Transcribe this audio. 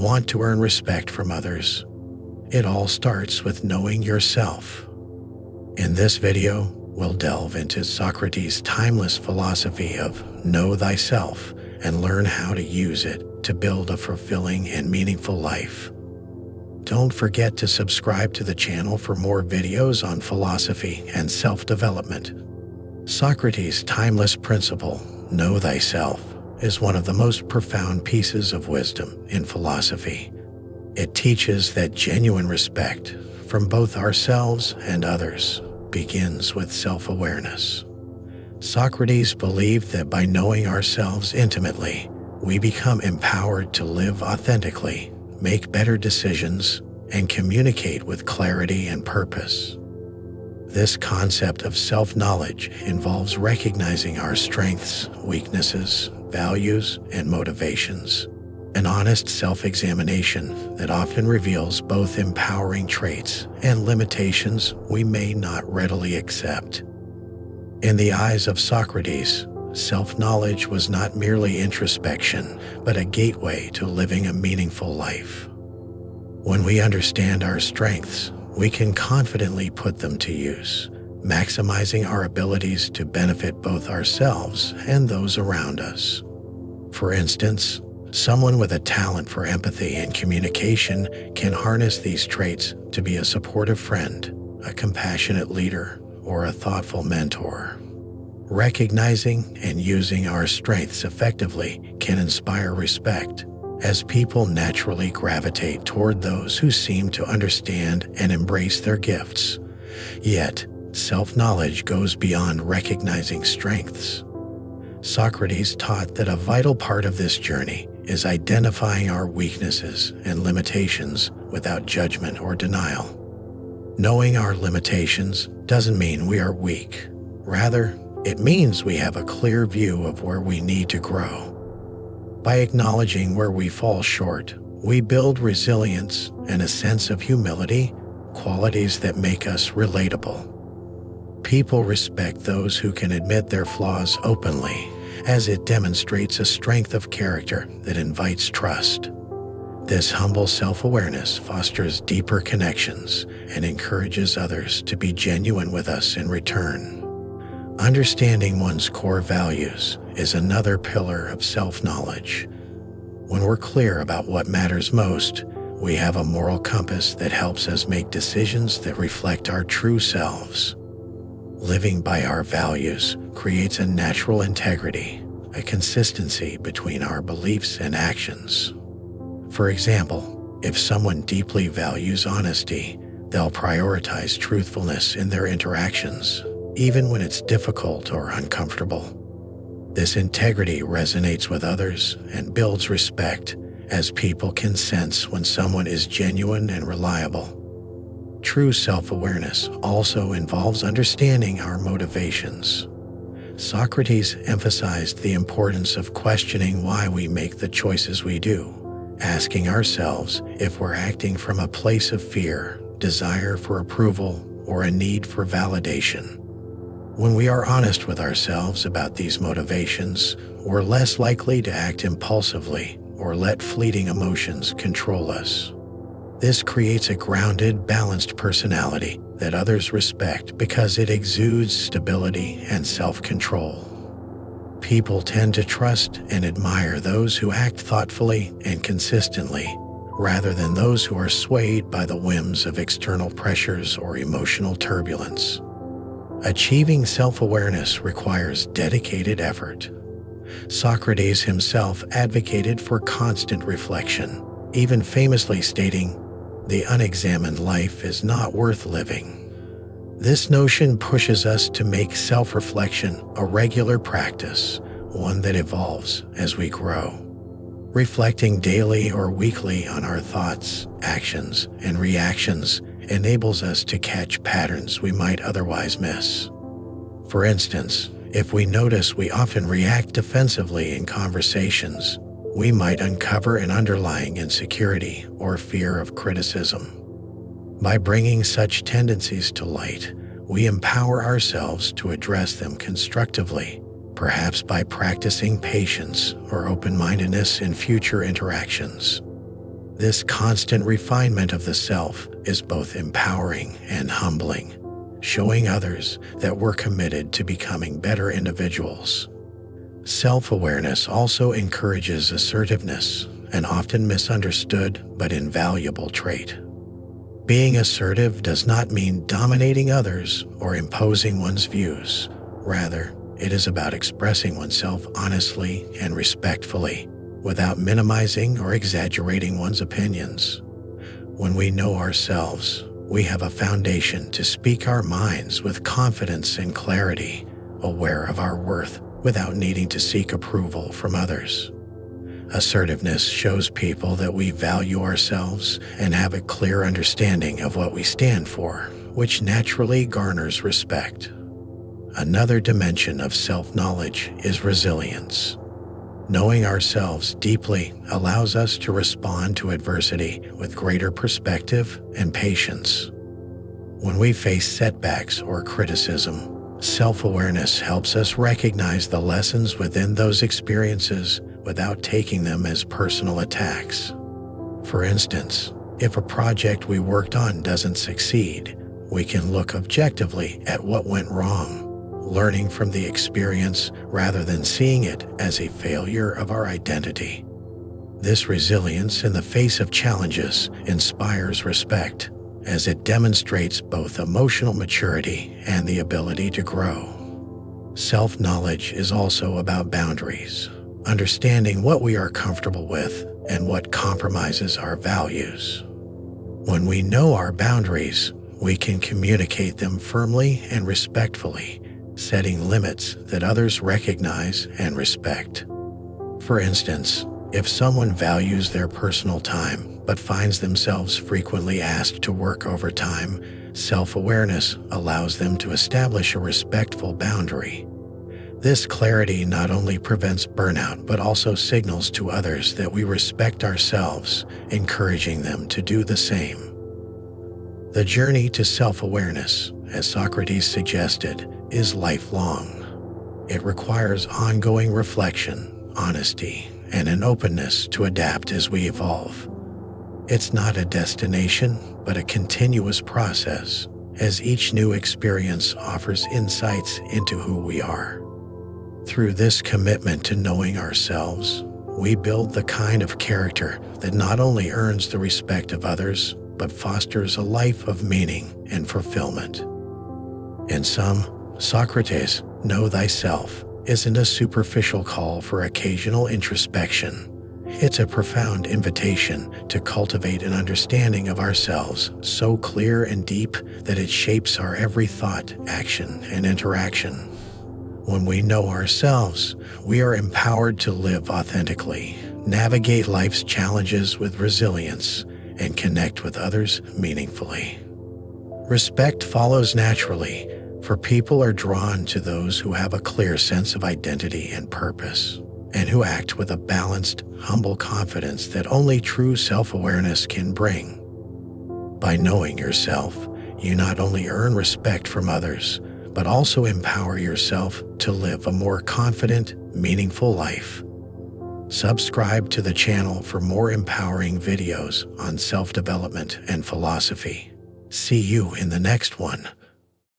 want to earn respect from others. It all starts with knowing yourself. In this video, we'll delve into Socrates' timeless philosophy of know thyself and learn how to use it to build a fulfilling and meaningful life. Don't forget to subscribe to the channel for more videos on philosophy and self-development. Socrates' timeless principle, know thyself, is one of the most profound pieces of wisdom in philosophy. It teaches that genuine respect from both ourselves and others begins with self-awareness. Socrates believed that by knowing ourselves intimately, we become empowered to live authentically, make better decisions, and communicate with clarity and purpose. This concept of self-knowledge involves recognizing our strengths, weaknesses, values, and motivations. An honest self-examination that often reveals both empowering traits and limitations we may not readily accept. In the eyes of Socrates, self-knowledge was not merely introspection, but a gateway to living a meaningful life. When we understand our strengths, we can confidently put them to use, maximizing our abilities to benefit both ourselves and those around us. For instance, someone with a talent for empathy and communication can harness these traits to be a supportive friend, a compassionate leader, or a thoughtful mentor. Recognizing and using our strengths effectively can inspire respect, as people naturally gravitate toward those who seem to understand and embrace their gifts. Yet, self-knowledge goes beyond recognizing strengths. Socrates taught that a vital part of this journey is identifying our weaknesses and limitations without judgment or denial. Knowing our limitations doesn't mean we are weak. Rather, it means we have a clear view of where we need to grow. By acknowledging where we fall short, we build resilience and a sense of humility, qualities that make us relatable. People respect those who can admit their flaws openly, as it demonstrates a strength of character that invites trust. This humble self-awareness fosters deeper connections and encourages others to be genuine with us in return. Understanding one's core values is another pillar of self-knowledge. When we're clear about what matters most, we have a moral compass that helps us make decisions that reflect our true selves. Living by our values creates a natural integrity, a consistency between our beliefs and actions. For example, if someone deeply values honesty, they'll prioritize truthfulness in their interactions, even when it's difficult or uncomfortable. This integrity resonates with others and builds respect, as people can sense when someone is genuine and reliable. True self-awareness also involves understanding our motivations. Socrates emphasized the importance of questioning why we make the choices we do, asking ourselves if we're acting from a place of fear, desire for approval, or a need for validation. When we are honest with ourselves about these motivations, we're less likely to act impulsively or let fleeting emotions control us. This creates a grounded, balanced personality that others respect because it exudes stability and self-control. People tend to trust and admire those who act thoughtfully and consistently, rather than those who are swayed by the whims of external pressures or emotional turbulence. Achieving self-awareness requires dedicated effort. Socrates himself advocated for constant reflection, even famously stating, "The unexamined life is not worth living." This notion pushes us to make self-reflection a regular practice, one that evolves as we grow. Reflecting daily or weekly on our thoughts, actions, and reactions enables us to catch patterns we might otherwise miss. For instance, if we notice we often react defensively in conversations, we might uncover an underlying insecurity or fear of criticism. By bringing such tendencies to light, we empower ourselves to address them constructively, perhaps by practicing patience or open-mindedness in future interactions. This constant refinement of the self is both empowering and humbling, showing others that we're committed to becoming better individuals. Self-awareness also encourages assertiveness, an often misunderstood but invaluable trait. Being assertive does not mean dominating others or imposing one's views. Rather, it is about expressing oneself honestly and respectfully, without minimizing or exaggerating one's opinions. When we know ourselves, we have a foundation to speak our minds with confidence and clarity, aware of our worth without needing to seek approval from others. Assertiveness shows people that we value ourselves and have a clear understanding of what we stand for, which naturally garners respect. Another dimension of self-knowledge is resilience. Knowing ourselves deeply allows us to respond to adversity with greater perspective and patience. When we face setbacks or criticism, self-awareness helps us recognize the lessons within those experiences without taking them as personal attacks. For instance, if a project we worked on doesn't succeed, we can look objectively at what went wrong, learning from the experience rather than seeing it as a failure of our identity. This resilience in the face of challenges inspires respect, as it demonstrates both emotional maturity and the ability to grow. Self-knowledge is also about boundaries, understanding what we are comfortable with and what compromises our values. When we know our boundaries, we can communicate them firmly and respectfully, setting limits that others recognize and respect. For instance, if someone values their personal time but finds themselves frequently asked to work overtime, self-awareness allows them to establish a respectful boundary. This clarity not only prevents burnout but also signals to others that we respect ourselves, encouraging them to do the same. The journey to self-awareness, as Socrates suggested, is lifelong. It requires ongoing reflection, honesty, and an openness to adapt as we evolve. It's not a destination, but a continuous process, as each new experience offers insights into who we are. Through this commitment to knowing ourselves, we build the kind of character that not only earns the respect of others, but fosters a life of meaning and fulfillment. In sum, Socrates' "Know thyself" isn't a superficial call for occasional introspection. It's a profound invitation to cultivate an understanding of ourselves so clear and deep that it shapes our every thought, action, and interaction. When we know ourselves, we are empowered to live authentically, navigate life's challenges with resilience, and connect with others meaningfully. Respect follows naturally, for people are drawn to those who have a clear sense of identity and purpose, and who act with a balanced, humble confidence that only true self-awareness can bring. By knowing yourself, you not only earn respect from others, but also empower yourself to live a more confident, meaningful life. Subscribe to the channel for more empowering videos on self-development and philosophy. See you in the next one.